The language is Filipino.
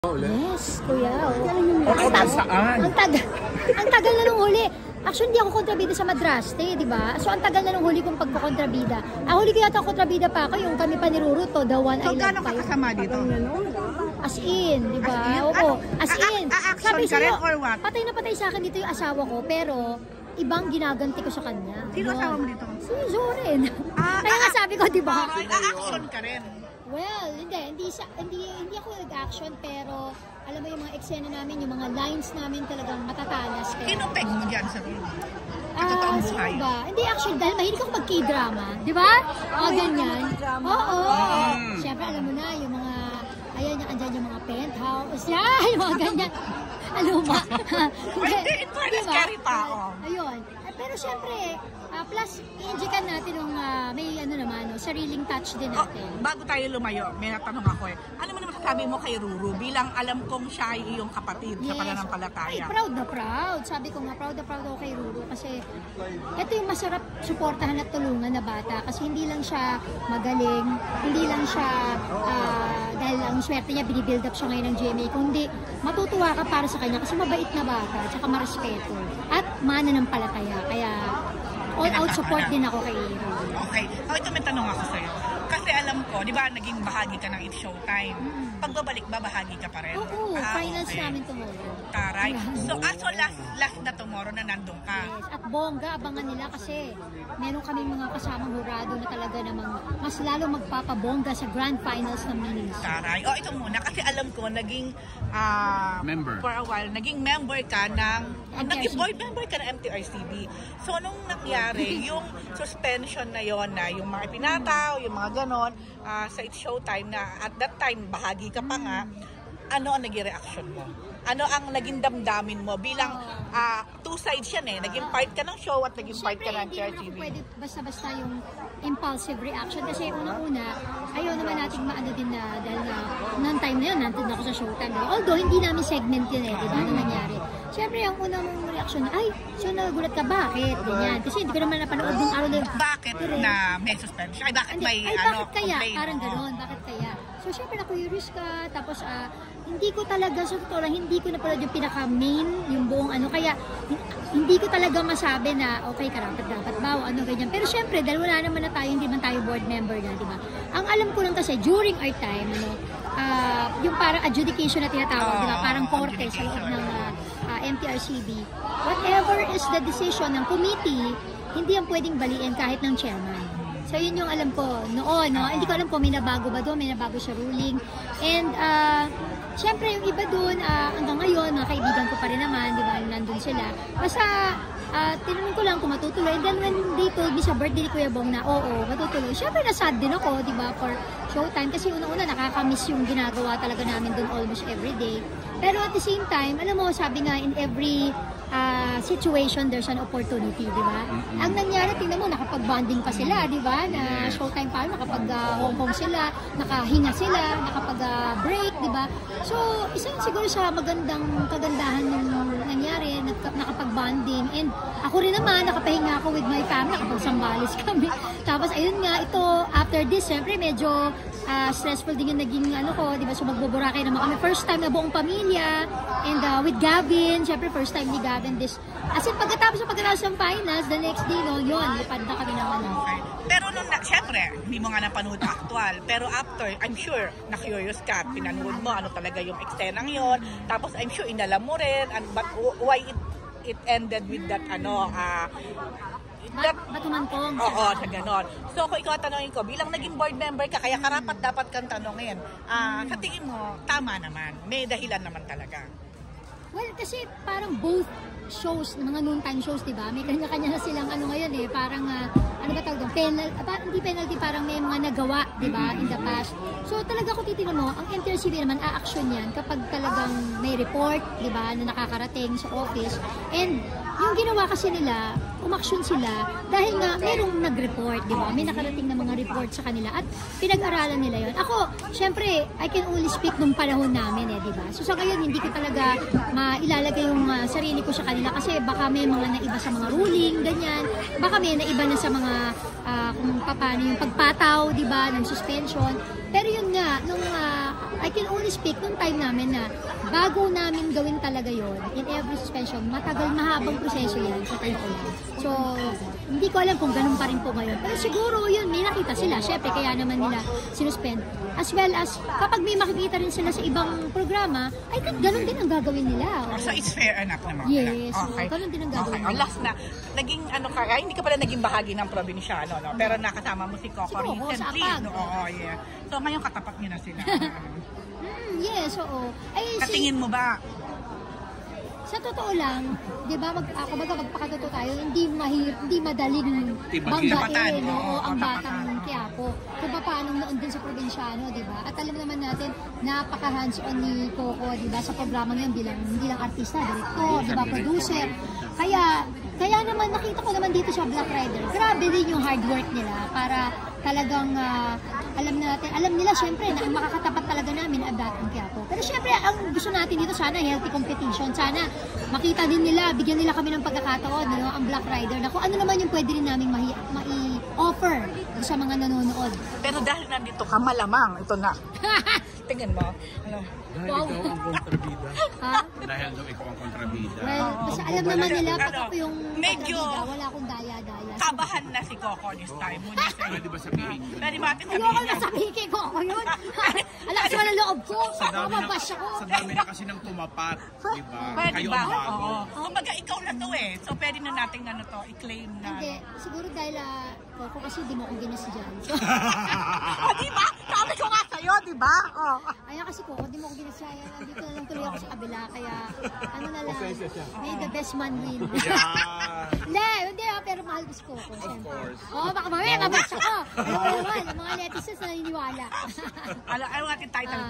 Yes, kuya. Saan? Ang tagal na nung huli. Actually, hindi ako kontrabida sa Madraste, di ba? So, ang tagal na nung huli kong pagkukontrabida. Ang huli ko yata kontrabida pa ako, yung kami pa ni Ruruto, The One So, Island gano'ng kakasama dito? As in, di ba? Oo, as in. A-action ka rin or what? Patay na patay sa akin dito yung asawa ko, pero ibang ginaganti ko sa kanya. Sino asawa mo dito? Si Zoren. Kaya nga sabi ko, di ba? A-action ka rin. Well, hindi ako nag-action, pero alam mo yung mga eksena namin, yung mga lines namin talagang matatalas. Kinupeg mo dyan sa role? Sino ba? Hindi, actually, dahil mahilig ako mag-K-drama. Di ba? O, ganyan. Oo. Siyempre, alam mo na, yung mga, ayan, andyan yung mga penthouse. Yan, yung mga ganyan. Aluma. Hindi, in fairness, carry pa ako. Ayun. Pero siyempre, plus, i-injikan natin yung may sariling touch din natin. Bago tayo lumayo, may natanong ako eh. Ano mo naman sasabi mo kay Ruru bilang alam kong siya ay iyong kapatid sa pananampalataya? Ay, proud na proud. Sabi ko nga, proud na proud ako kay Ruru kasi ito yung masarap suportahan at tulungan na bata kasi hindi lang siya magaling, hindi lang siya dahil ang swerte niya, binibuild up siya ngayon ng GMA, kundi matutuwa ka para sa kanya kasi mabait na bata, tsaka marespeto at mananampalataya. Kaya all-out support din ako kay Ruru. Okay. Ito may tanong ako sa'yo. Kasi alam ko, di ba, naging bahagi ka ng It's Showtime. Pagbabalik ba, bahagi ka pa rin? Oo, finals okay. Namin tomorrow. Taray. So, last na tomorrow na nandun ka. Yes. At bongga, abangan nila kasi meron kaming mga kasamang hurado na talaga namang mas lalo magpapabongga sa grand finals ng minis. Taray. Ito muna, kasi alam ko, naging member. For a while, naging member ka ng naging board member ka ng MTRCB. So, nung nangyari, yung suspension na yon na yung mga pinataw, yung mga ganon, sa It's Showtime na at that time, bahagi ka pa nga, ano ang naging reaction mo? Ano ang naging damdamin mo? Bilang two sides yan eh. Naging part ka ng show at naging part ka ng MTRCB. Siyempre, hindi pwede basta-basta yung impulsive reaction kasi unang-una, ayaw naman nating maano din na dahil na noong time na yun, nandun ako sa Showtime. Although, hindi namin segment yun eh, diba? Ano nangyari? Siyempre, ang unang reaction na, ay, so nagulat ka, bakit? Ganyan. Kasi hindi ko naman napanood ng araw na yun. Bakit na may suspension? Ay, bakit may bakit kaya? complaint? Parang gano'n, bakit kaya? So, syempre, na-curious ka, tapos, hindi ko talaga, sa totoo lang, hindi ko napanood yung pinaka-main, yung buong kaya, hindi ko talaga masabi na, okay, karapat-dapat ba, o ano, ganyan. Pero syempre, dahil wala naman na tayo, hindi man tayo board member na, di ba? Ang alam ko lang kasi, during our time, yung parang adjudication na tinatawag, di ba? Parang korte sa loob ng MTRCB. Whatever is the decision ng committee, hindi yan pwedeng baliin kahit ng chairman. So, yun yung alam ko noon, no? Hindi ko alam kung may nabago ba doon, may nabago sa ruling. And, syempre, yung iba doon, hanggang ngayon, mga kaibigan ko pa rin naman, di ba, nandun sila. Basta, tinanong ko lang kung matutuloy. And then, when they told me sa birthday ni Kuya Bong na, oo, matutuloy. Syempre, nasad din ako, di ba, for Showtime. Kasi una-una, nakakamiss yung ginagawa talaga namin doon almost every day. Pero at the same time, alam mo, sabi nga, in every situation, there's an opportunity, di ba? Ang nangyari, tingnan mo, nakapag-bonding pa sila, di ba? Na Showtime pa, nakapag-Hong Kong sila, nakahinga sila, nakapag-break, di ba? So, isa yun siguro sa kagandahan ng nangyari, nakapag-bonding. And ako rin naman, nakapahinga ako with my family, nakapag-sambalis kami. Tapos, ayun nga, ito, after this, syempre, medyo stressful din yung naging ko, di ba? So, magbuburakay naman kami. First time na buong pamilya, and with Gavin, syempre, first time ni Gavin this. As in, pagkatapos ng finals, the next day, no, yun, lipad na kami naman. Okay. Pero nung, syempre, hindi mo nga napanood actual. Pero after, I'm sure, na-curious ka, pinanood mo, ano talaga yung eksenang yon. Tapos, I'm sure, inalam mo rin, but why it ended with that, Batumantong. Oo, sa ganon. So, kung ikaw tanongin ko, bilang naging board member ka, kaya karapat dapat kang tanongin. Sa tingin mo, tama naman. May dahilan naman talaga. Well, kasi parang both shows, mga noontime shows, di ba? May kanya-kanya na silang ngayon eh, parang, ano ba tawag doon? Hindi penalty, parang may mga nagawa, di ba, in the past. So, talaga kung titignan mo, ang MTRCB naman, a-action yan kapag talagang may report, di ba, na nakakarating sa office. And, yung ginawa kasi nila, umaksyon sila dahil nga merong nag-report, di ba? May nakarating na mga report sa kanila at pinag-aralan nila yon. Ako, syempre, I can only speak nung panahon namin di ba? So sa ngayon, hindi ko talaga mailalagay yung sarili ko sa kanila kasi baka may mga naiba sa mga ruling, ganyan. Baka may naiba na sa mga kung paano yung pagpataw, di ba, ng suspension. Pero yun nga, nung I can only speak nung time namin na bago namin gawin talaga yon in every suspension, matagal, mahabang proseso yan sa time ko yan. So, hindi ko alam kung ganun pa rin po ngayon. Pero siguro yun, may nakita sila. Syempre, kaya naman nila sinuspend. As well as, kapag may makikita rin sila sa ibang programa, I think ganun din ang gagawin nila. So it's fair enough naman. Yes, ganun din ang gagawin Okay. nila. Last na, naging ano ka, hindi ka pala naging bahagi ng probinsyano, no? Pero nakasama mo si Coco Si Coco, recently. sa APAG. No? Oo, yeah. So ngayon katapat niyo na sila. Yes, oo. Ay, Katingin mo ba? sa totoo lang, 'di ba, magpakatotoo tayo, hindi madaling banggain, no, Oo, ang tapatan. batang Quiapo. Kung paano noon din sa probinsyano, 'di ba? At alam naman natin, napaka hands-on ni Coco, 'di ba, sa programa ngayon bilang artista, director, 'di ba, producer. Kaya naman nakita ko naman dito sa Black Rider. Grabe din yung hard work nila para talagang alam nila syempre na ang makakatapat talaga namin ang batang Quiapo. Pero syempre, ang gusto natin dito sana healthy competition. Sana makita din nila, bigyan nila kami ng pagkakataon, no, ang Black Rider, na kung ano naman yung pwede rin namin mai-offer sa mga nanonood. Pero dahil nandito ka, malamang, ito na. Tingnan mo. Ano? Dahil ikaw ang kontrabida. Ha? Dahil daw ikaw ang kontrabida. Well, basta alam naman nila, pag Ano, ako yung medyo- kontrabida, wala akong daya-daya. Kabahan na si Coco this time. Pwede ba sabihin yun? Pwede ba natin Ayoko sabihin na sabihin kay Coco yun. Alam ko na loob ko. Sa dami, Mababash ako. sa dami na kasi nang tumapat, di ba? Pwede Kayo ba? ang bago. Oo. Kumbaga ikaw na to eh. So pwede na natin ano to, i-claim na. Hindi, siguro dahil Coco kasi di mo ako ginas dyan. So, O diba? Sabi ko nga sa'yo, diba? Oh. Ayan kasi Coco, di mo ako ginas dyan. Andito na lang tuloy ako sa kabila. Kaya ano na lang, may the best man win. Yeah. Hindi, pero mahal ko si Coco. Of course. Oo, baka mamaya mabash ako. Ano naman, ang mga netizens na naniniwala. Ano natin title?